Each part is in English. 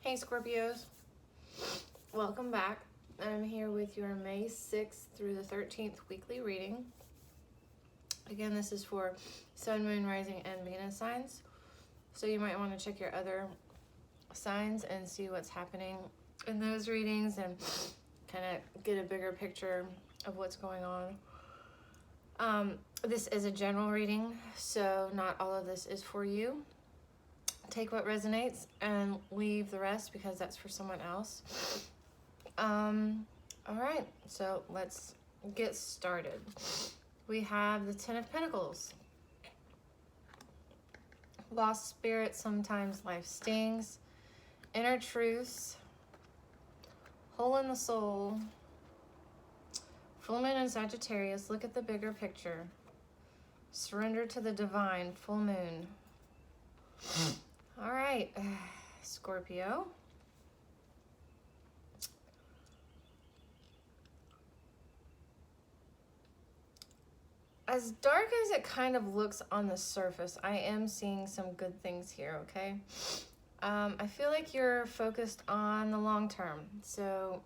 Hey Scorpios, welcome back. I'm here with your May 6th through the 13th weekly reading. Again, this is for Sun, Moon, Rising, and Venus signs. So you might want to check your other signs and see what's happening in those readings and kind of get a bigger picture of what's going on. This is a general reading, so not all of this is for you. Take what resonates and leave the rest because that's for someone else. All right, so let's get started. We have the Ten of Pentacles. Lost spirit, sometimes life stings. Inner truths. Hole in the soul. Full moon in Sagittarius. Look at the bigger picture. Surrender to the divine. Full moon. All right, Scorpio. As dark as it kind of looks on the surface, I am seeing some good things here, okay? I feel like you're focused on the long term. So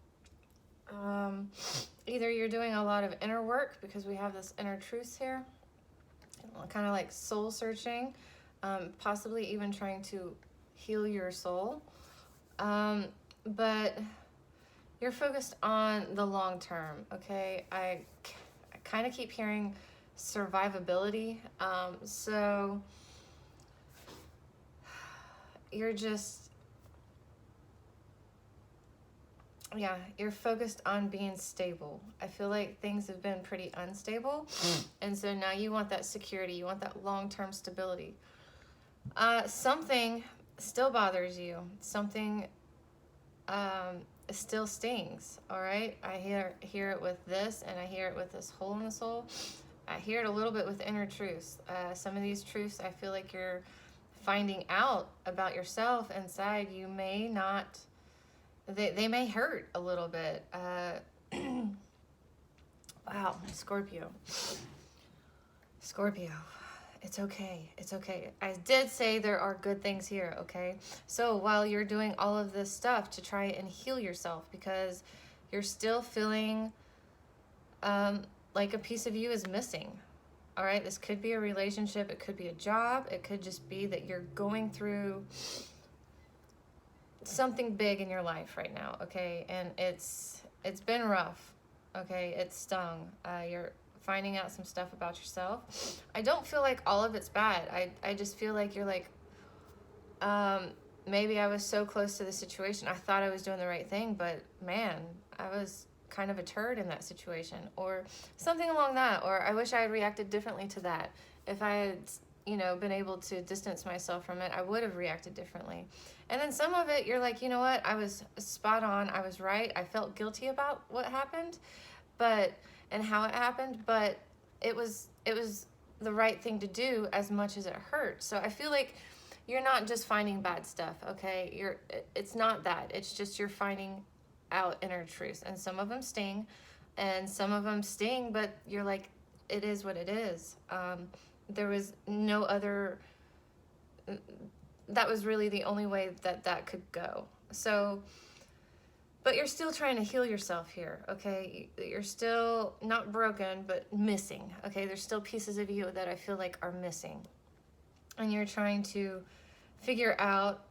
either you're doing a lot of inner work because we have this inner truth here, kind of like soul searching. Possibly even trying to heal your soul. But you're focused on the long term, okay? I kind of keep hearing survivability. So you're just, yeah, you're focused on being stable. I feel like things have been pretty unstable. And so now you want that security. You want that long-term stability. Something still bothers you. Something still stings, all right? I hear it with this, and I hear it with this hole in the soul. I hear it a little bit with inner truths. Some of these truths I feel like you're finding out about yourself inside. You may not, they may hurt a little bit. Wow, Scorpio. It's okay. It's okay. I did say there are good things here, okay? So while you're doing all of this stuff to try and heal yourself because you're still feeling like a piece of you is missing, all right? This could be a relationship. It could be a job. It could just be that you're going through something big in your life right now, okay? And it's been rough, okay? It's stung. You're finding out some stuff about yourself. I don't feel like all of it's bad. I just feel like you're like, maybe I was so close to the situation. I thought I was doing the right thing, but man, I was kind of a turd in that situation, or something along that, or I wish I had reacted differently to that. If I had, been able to distance myself from it, I would have reacted differently. And then some of it, you're like, you know what? I was spot on. I was right. I felt guilty about what happened, and how it happened, but it was the right thing to do as much as it hurt. So I feel like you're not just finding bad stuff, okay? It's not that. It's just you're finding out inner truths, and some of them sting, and some of them sting, but you're like, it is what it is. There was no other, that was really the only way that could go. So, but you're still trying to heal yourself here, okay? You're still not broken, but missing, okay? There's still pieces of you that I feel like are missing. And you're trying to figure out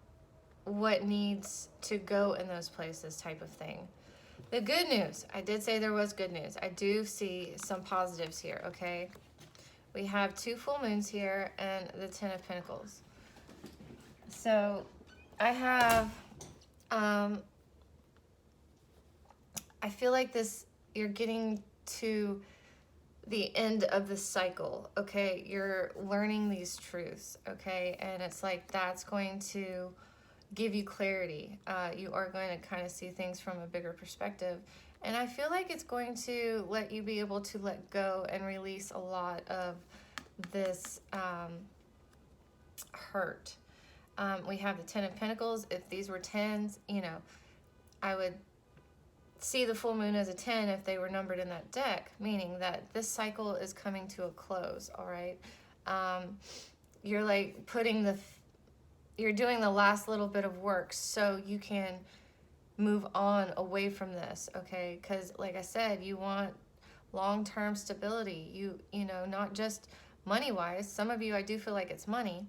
what needs to go in those places, type of thing. The good news, I did say there was good news. I do see some positives here, okay? We have 2 full moons here and the 10 of Pentacles. So I have, I feel like you're getting to the end of the cycle, okay? You're learning these truths, okay? And it's like that's going to give you clarity. You are going to kind of see things from a bigger perspective. And I feel like it's going to let you be able to let go and release a lot of this hurt. We have the 10 of Pentacles. If these were 10s, I would see the full moon as a 10 if they were numbered in that deck, meaning that this cycle is coming to a close, all right? You're like putting you're doing the last little bit of work so you can move on away from this, okay? Because like I said, you want long-term stability. You know, not just money-wise. Some of you, I do feel like it's money,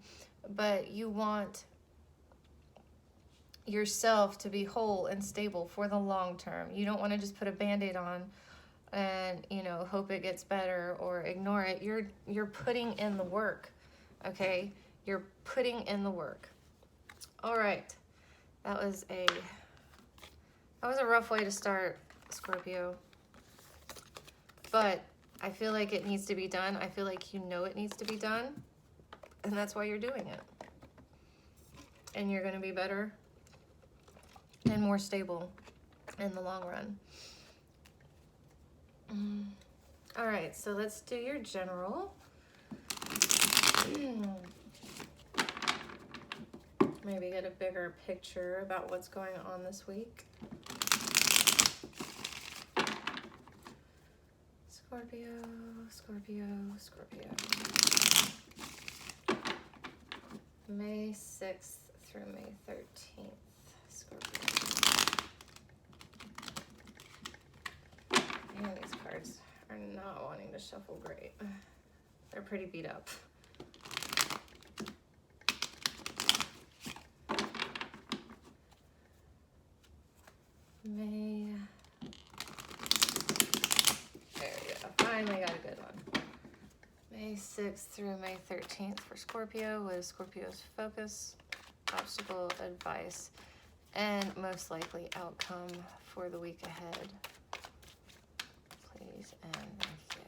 but you want yourself to be whole and stable for the long term. You don't want to just put a band-aid on and, you know, hope it gets better or ignore it. You're putting in the work, okay? You're putting in the work. All right. That was a rough way to start, Scorpio. But I feel like it needs to be done. I feel like you know it needs to be done. And that's why you're doing it. And you're going to be better and more stable in the long run. All right, so let's do your general. Maybe get a bigger picture about what's going on this week. Scorpio, Scorpio, Scorpio. May 6th through May 13th. Scorpio. Man, these cards are not wanting to shuffle great. They're pretty beat up. May. There we go. Finally got a good one. May 6th through May 13th for Scorpio. What is Scorpio's focus, obstacle, advice, and most likely outcome for the week ahead? Please and thank you.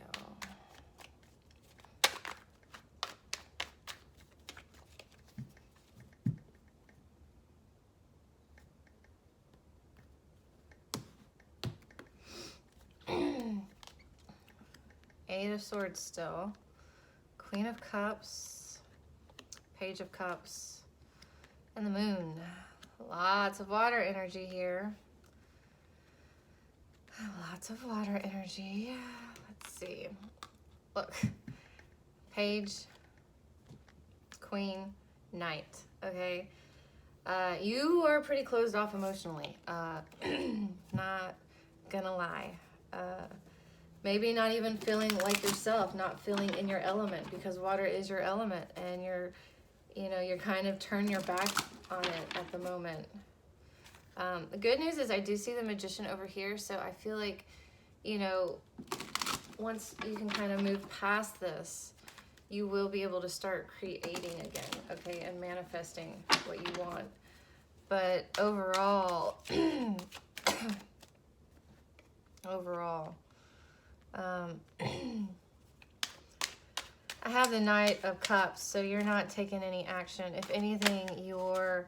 Eight of Swords still. Queen of Cups. Page of Cups. And the Moon. Lots of water energy here. Lots of water energy. Let's see. Look. Page. Queen. Knight. Okay. You are pretty closed off emotionally. Not gonna lie. Maybe not even feeling like yourself, not feeling in your element, because water is your element, and you're kind of turn your back on it at the moment. The good news is I do see the Magician over here, so I feel like, you know, once you can kind of move past this, you will be able to start creating again, okay, and manifesting what you want. But overall, I have the Knight of Cups, so you're not taking any action. If anything, you're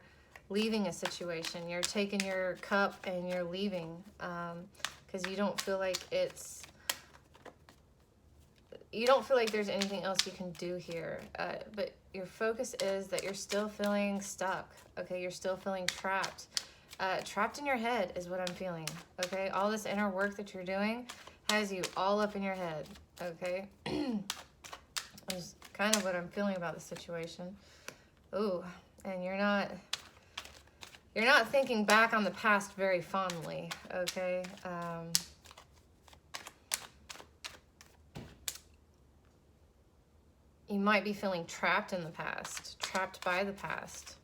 leaving a situation. You're taking your cup and you're leaving, because you don't feel like there's anything else you can do here. But your focus is that you're still feeling stuck, okay? You're still feeling trapped. Trapped in your head is what I'm feeling, okay? All this inner work that you're doing has you all up in your head, okay? Is kind of what I'm feeling about the situation. Ooh, and you're not thinking back on the past very fondly, okay? You might be feeling trapped in the past, trapped by the past.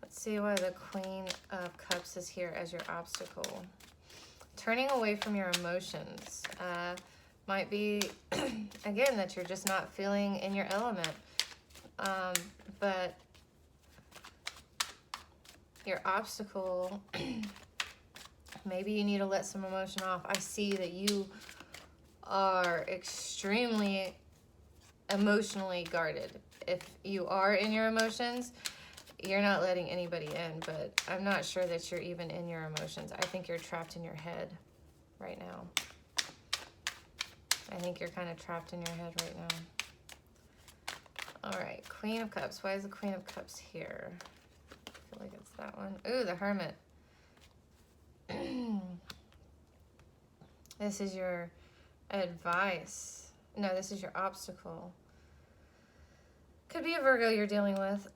Let's see why the Queen of Cups is here as your obstacle. Turning away from your emotions. Might be, again, that you're just not feeling in your element. But your obstacle, maybe you need to let some emotion off. I see that you are extremely emotionally guarded. If you are in your emotions, you're not letting anybody in, but I'm not sure that you're even in your emotions. I think you're trapped in your head right now. I think you're kind of trapped in your head right now. All right, Queen of Cups. Why is the Queen of Cups here? I feel like it's that one. Ooh, the Hermit. This is your advice. No, this is your obstacle. Could be a Virgo you're dealing with.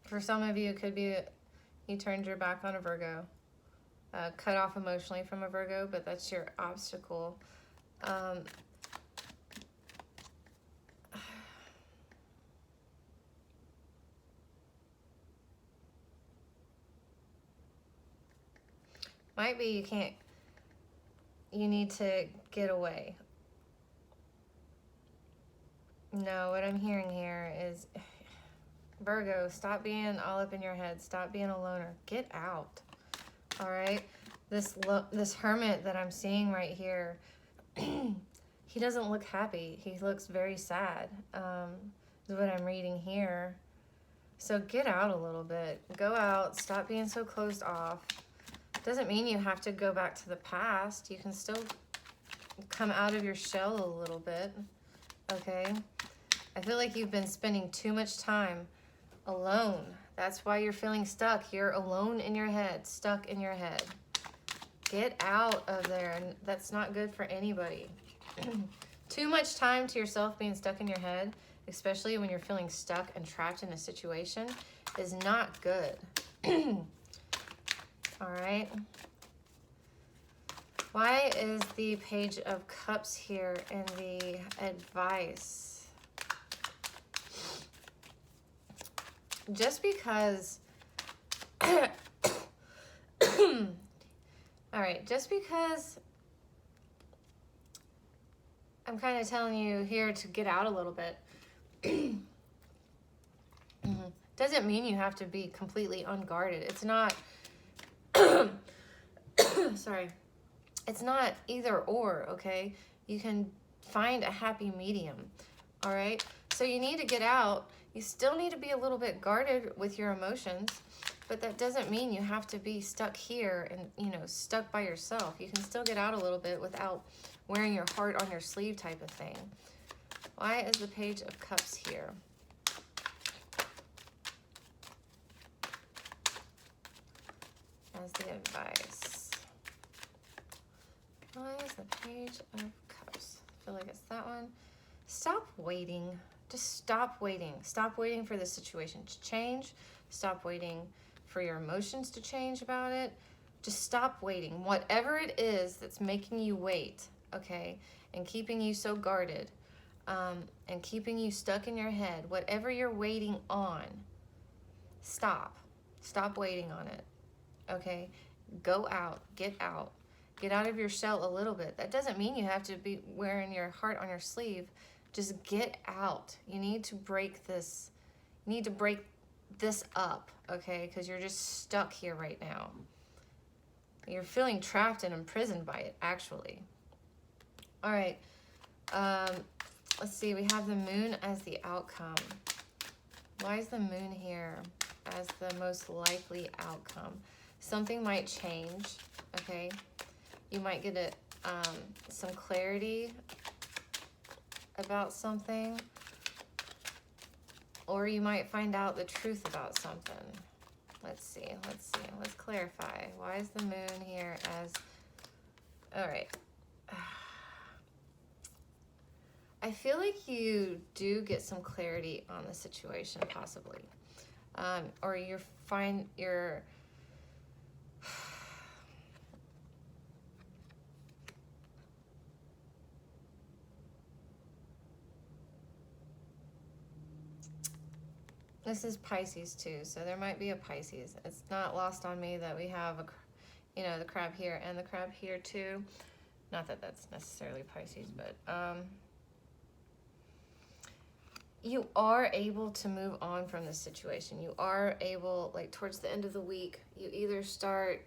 For some of you, it could be you turned your back on a Virgo. Cut off emotionally from a Virgo, but that's your obstacle. Might be you need to get away. No, what I'm hearing here is, Virgo, stop being all up in your head. Stop being a loner. Get out. All right? This hermit that I'm seeing right here, he doesn't look happy. He looks very sad, is what I'm reading here. So get out a little bit. Go out. Stop being so closed off. Doesn't mean you have to go back to the past. You can still come out of your shell a little bit, okay? I feel like you've been spending too much time alone. That's why you're feeling stuck. You're alone in your head, stuck in your head. Get out of there. And that's not good for anybody. Too much time to yourself being stuck in your head, especially when you're feeling stuck and trapped in a situation, is not good. All right. Why is the Page of Cups here in the advice? Just because, all right, just because I'm kind of telling you here to get out a little bit, doesn't mean you have to be completely unguarded. It's not, sorry, it's not either or, okay? You can find a happy medium, all right? So you need to get out. You still need to be a little bit guarded with your emotions, but that doesn't mean you have to be stuck here and, you know, stuck by yourself. You can still get out a little bit without wearing your heart on your sleeve type of thing. Why is the Page of Cups here? As the advice. Why is the Page of Cups? I feel like it's that one. Stop waiting. Just stop waiting. Stop waiting for the situation to change. Stop waiting for your emotions to change about it. Just stop waiting. Whatever it is that's making you wait, okay, and keeping you so guarded, and keeping you stuck in your head, whatever you're waiting on, stop. Stop waiting on it, okay? Go out. Get out. Get out of your shell a little bit. That doesn't mean you have to be wearing your heart on your sleeve. Just get out. You need to break this. You need to break this up, okay? Because you're just stuck here right now. You're feeling trapped and imprisoned by it, actually. All right. Let's see. We have the moon as the outcome. Why is the moon here as the most likely outcome? Something might change, okay? You might get some clarity about something, or you might find out the truth about something. Let's see, let's clarify. Why is the moon here as, all right. I feel like you do get some clarity on the situation, possibly. Or you find your, this is Pisces too, so there might be a Pisces. It's not lost on me that we have the crab here and the crab here too. Not that that's necessarily Pisces, but you are able to move on from this situation. You are able, like towards the end of the week, you either start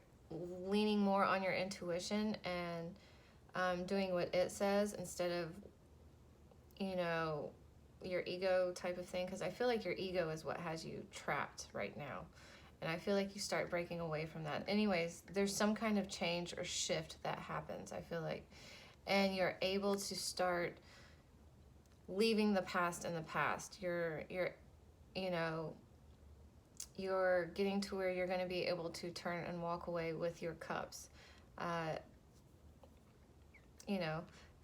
leaning more on your intuition and doing what it says instead of, your ego type of thing, because I feel like your ego is what has you trapped right now, and I feel like you start breaking away from that. Anyways, there's some kind of change or shift that happens, I feel like, and you're able to start leaving the past in the past. You're getting to where you're going to be able to turn and walk away with your cups.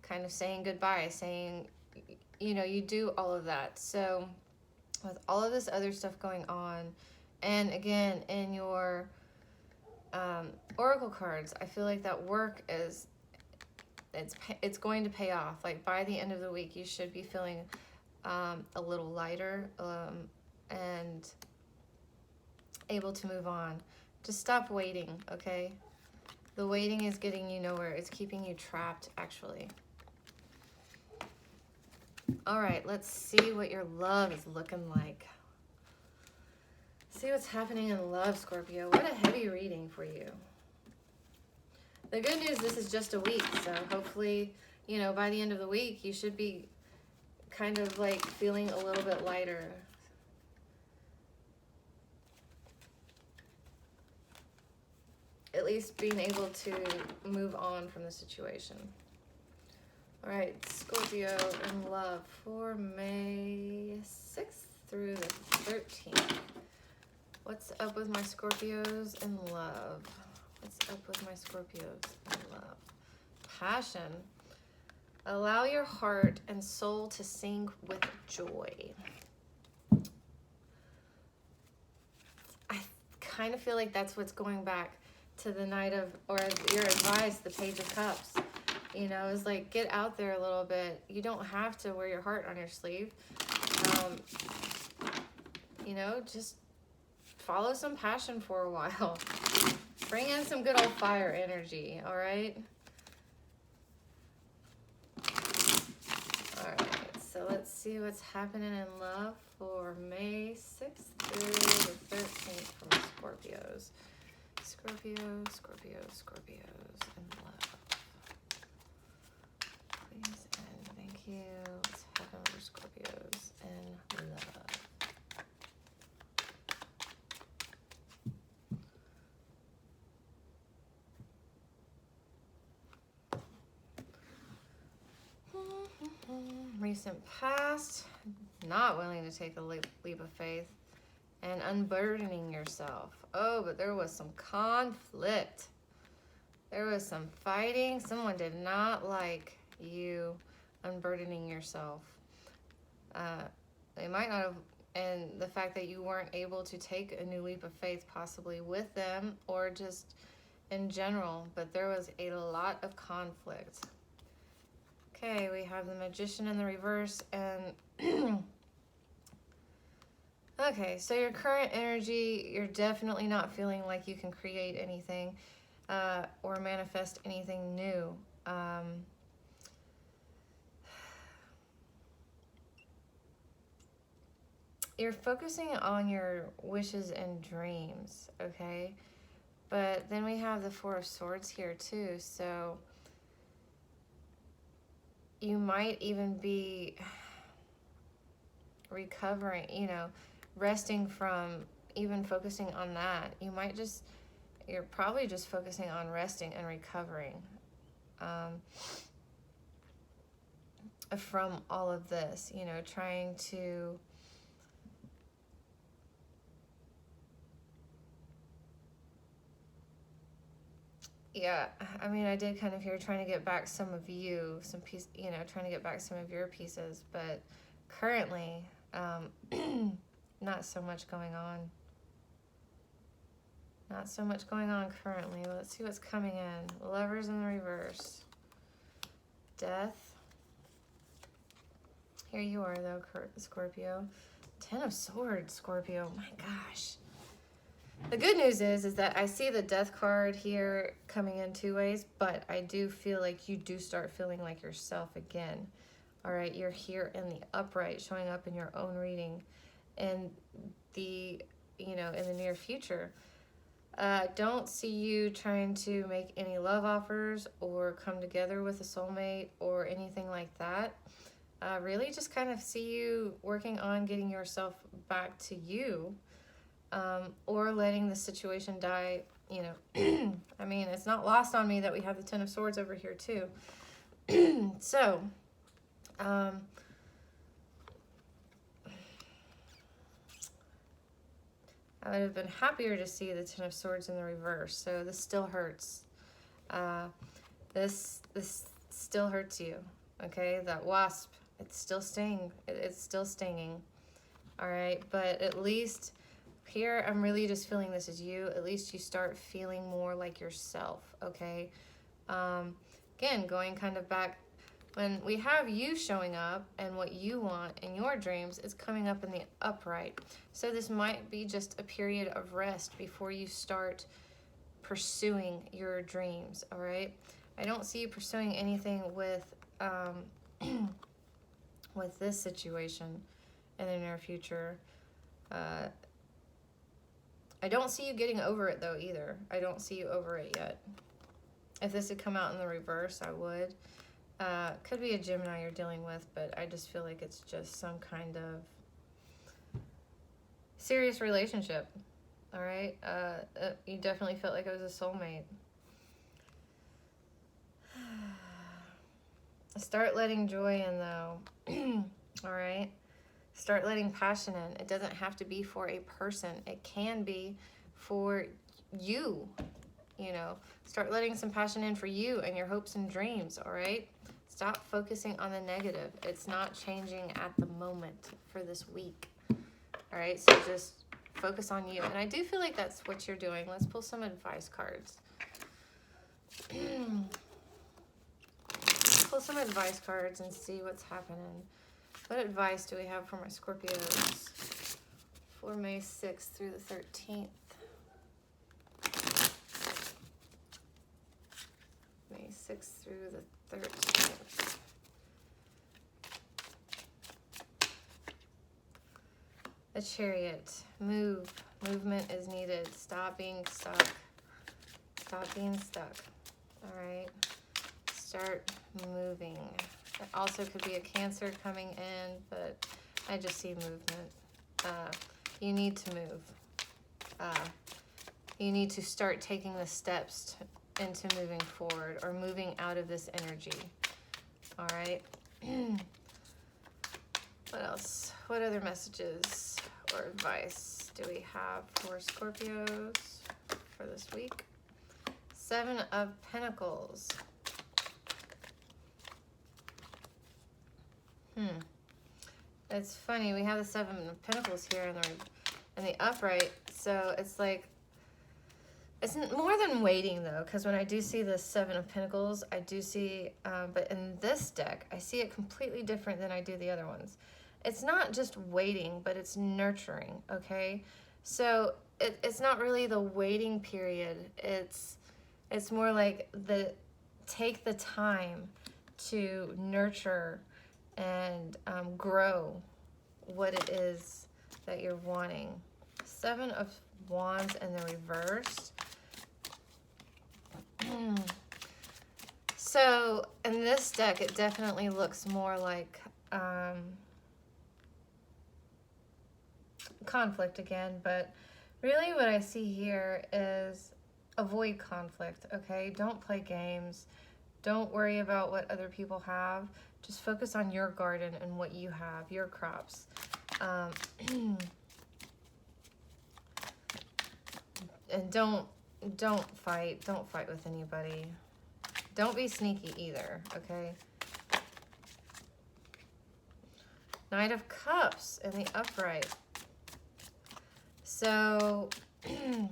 kind of saying goodbye, saying, you know, you do all of that. So with all of this other stuff going on, and again, in your oracle cards, I feel like that work is, it's going to pay off. Like by the end of the week, you should be feeling a little lighter and able to move on. Just stop waiting, okay? The waiting is getting you nowhere. It's keeping you trapped, actually. All right, let's see what your love is looking like. See what's happening in love, Scorpio. What a heavy reading for you. The good news, this is just a week, so hopefully, you know, by the end of the week, you should be kind of like feeling a little bit lighter. At least being able to move on from the situation. All right, Scorpio in love for May 6th through the 13th. What's up with my Scorpios in love? What's up with my Scorpios in love? Passion. Allow your heart and soul to sing with joy. I kind of feel like that's what's going back to the Knight of, or your advice, the Page of Cups. You know, it's like, get out there a little bit. You don't have to wear your heart on your sleeve. You know, just follow some passion for a while. Bring in some good old fire energy, all right? All right, so let's see what's happening in love for May 6th through the 13th from Scorpios. Scorpios in love. Please and thank you. What's happening for Scorpios in love? Recent past, not willing to take a leap of faith, and unburdening yourself. Oh, but there was some conflict. There was some fighting. Someone did not like you unburdening yourself. They might not have, and the fact that you weren't able to take a new leap of faith possibly with them or just in general, but there was a lot of conflict. Okay, we have the Magician in the reverse, and okay, so your current energy, you're definitely not feeling like you can create anything or manifest anything new. You're focusing on your wishes and dreams, okay? But then we have the Four of Swords here too, so you might even be recovering, you know, resting from even focusing on that. You're probably just focusing on resting and recovering from all of this, you know, trying to yeah, I mean, I did kind of hear trying to get back some of you, some piece, you know, trying to get back some of your pieces, but currently, not so much going on. Not so much going on currently. Let's see what's coming in. Lovers in the reverse. Death. Here you are, though, Scorpio. Ten of Swords, Scorpio. My gosh. The good news is that I see the Death card here coming in two ways, but I do feel like you do start feeling like yourself again. All right, you're here in the upright, showing up in your own reading, and the, you know, in the near future. Don't see you trying to make any love offers or come together with a soulmate or anything like that. Really just kind of see you working on getting yourself back to you. Or letting the situation die, you know. I mean, it's not lost on me that we have the Ten of Swords over here too. So, I would have been happier to see the Ten of Swords in the reverse. So this still hurts. This still hurts you, okay? That wasp, it's still it's still stinging, all right? But at least here, I'm really just feeling this is you. At least you start feeling more like yourself, okay? Again, going kind of back, when we have you showing up and what you want in your dreams, it's coming up in the upright. So this might be just a period of rest before you start pursuing your dreams, all right? I don't see you pursuing anything with with this situation in the near future. I don't see you getting over it though either. I don't see you over it yet. If this had come out in the reverse, I would. Could be a Gemini you're dealing with, but I just feel like it's just some kind of serious relationship. All right? You definitely felt like it was a soulmate. Start letting joy in though. All right? Start letting passion in. It doesn't have to be for a person. It can be for you. You know, start letting some passion in for you and your hopes and dreams, all right? Stop focusing on the negative. It's not changing at the moment for this week, all right? So just focus on you. And I do feel like that's what you're doing. Let's pull some advice cards. Pull some advice cards and see what's happening. What advice do we have for my Scorpios for May 6th through the 13th? May 6th through the 13th. The Chariot. Movement is needed. Stop being stuck. Stop being stuck. All right. Start moving. It also could be a Cancer coming in, but I just see movement. You need to move. You need to start taking the steps into moving forward or moving out of this energy. All right. What else? What other messages or advice do we have for Scorpios for this week? 7 of Pentacles. It's funny, we have the 7 of Pentacles here in the upright, so it's like, it's more than waiting though, because when I do see the 7 of Pentacles, I do see, but in this deck, I see it completely different than I do the other ones. It's not just waiting, but it's nurturing, okay? So it's not really the waiting period. It's more like take the time to nurture and grow what it is that you're wanting. 7 of Wands in the reverse. So in this deck, it definitely looks more like conflict again, but really what I see here is avoid conflict, okay? Don't play games. Don't worry about what other people have. Just focus on your garden and what you have, your crops. And don't fight. Don't fight with anybody. Don't be sneaky either, okay? Knight of Cups in the upright. So, in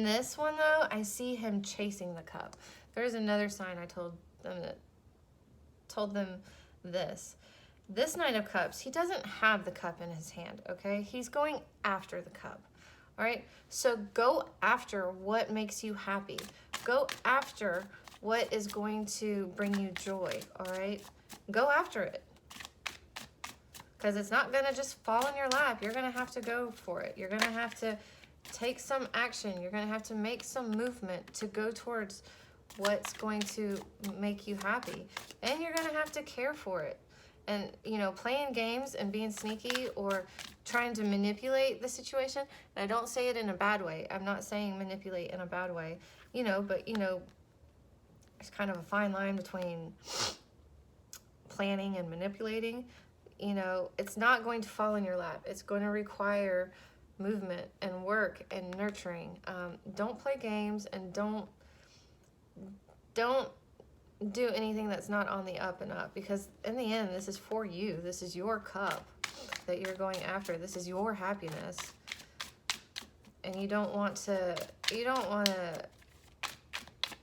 this one though, I see him chasing the cup. There's another sign I told them this. This Knight of Cups, he doesn't have the cup in his hand, okay? He's going after the cup, all right? So go after what makes you happy. Go after what is going to bring you joy, all right? Go after it. Because it's not going to just fall in your lap. You're going to have to go for it. You're going to have to take some action. You're going to have to make some movement to go towards what's going to make you happy. And you're going to have to care for it. And, you know, playing games and being sneaky or trying to manipulate the situation, and I don't say it in a bad way. I'm not saying manipulate in a bad way, you know, but, you know, there's kind of a fine line between planning and manipulating. You know, it's not going to fall in your lap. It's going to require movement and work and nurturing. Don't play games and don't do anything that's not on the up and up, because in the end, this is for you. This is your cup that you're going after. This is your happiness. And you don't want to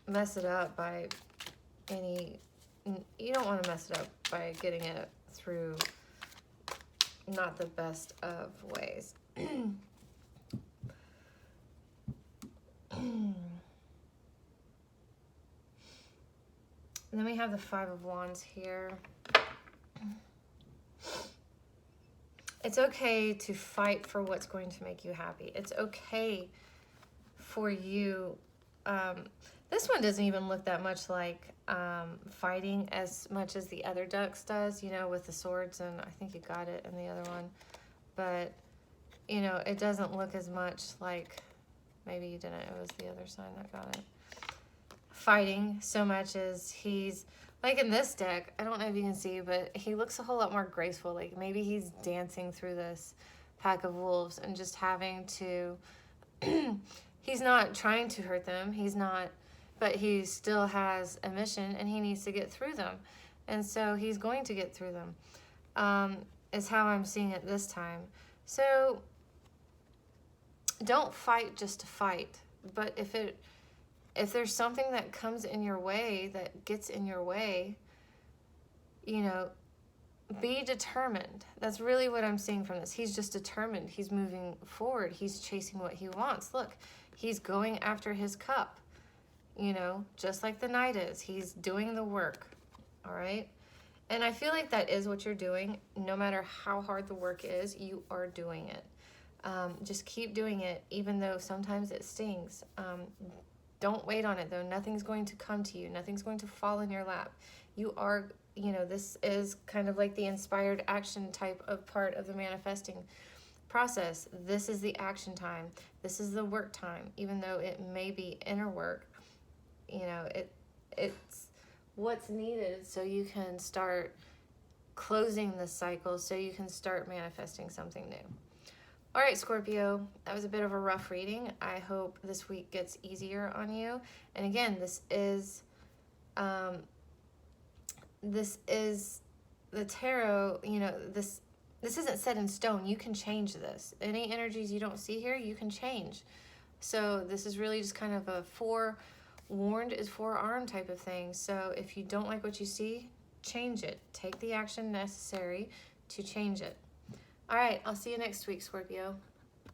mess it up by getting it through not the best of ways. And then we have the Five of Wands here. It's okay to fight for what's going to make you happy. It's okay for you. This one doesn't even look that much like fighting as much as the other ducks does, you know, with the swords, and I think you got it in the other one. But, you know, it doesn't look as much like, maybe you didn't, it was the other sign that got it. Fighting so much as he's, like in this deck, I don't know if you can see, but he looks a whole lot more graceful. Like maybe he's dancing through this pack of wolves and just having to, he's not trying to hurt them. He's not, but he still has a mission and he needs to get through them. And so he's going to get through them, is how I'm seeing it this time. So don't fight just to fight. But if there's something that comes in your way, that gets in your way, you know, be determined. That's really what I'm seeing from this. He's just determined. He's moving forward. He's chasing what he wants. Look, he's going after his cup, you know, just like the Knight is. He's doing the work, all right? And I feel like that is what you're doing. No matter how hard the work is, you are doing it. Just keep doing it, even though sometimes it stings. Don't wait on it, though. Nothing's going to come to you. Nothing's going to fall in your lap. You are, you know, this is kind of like the inspired action type of part of the manifesting process. This is the action time. This is the work time. Even though it may be inner work, you know, it's what's needed so you can start closing the cycle, so you can start manifesting something new. All right, Scorpio, that was a bit of a rough reading. I hope this week gets easier on you. And again, this is the tarot, you know, this isn't set in stone. You can change this. Any energies you don't see here, you can change. So this is really just kind of a forewarned is forearmed type of thing. So if you don't like what you see, change it. Take the action necessary to change it. All right, I'll see you next week, Scorpio.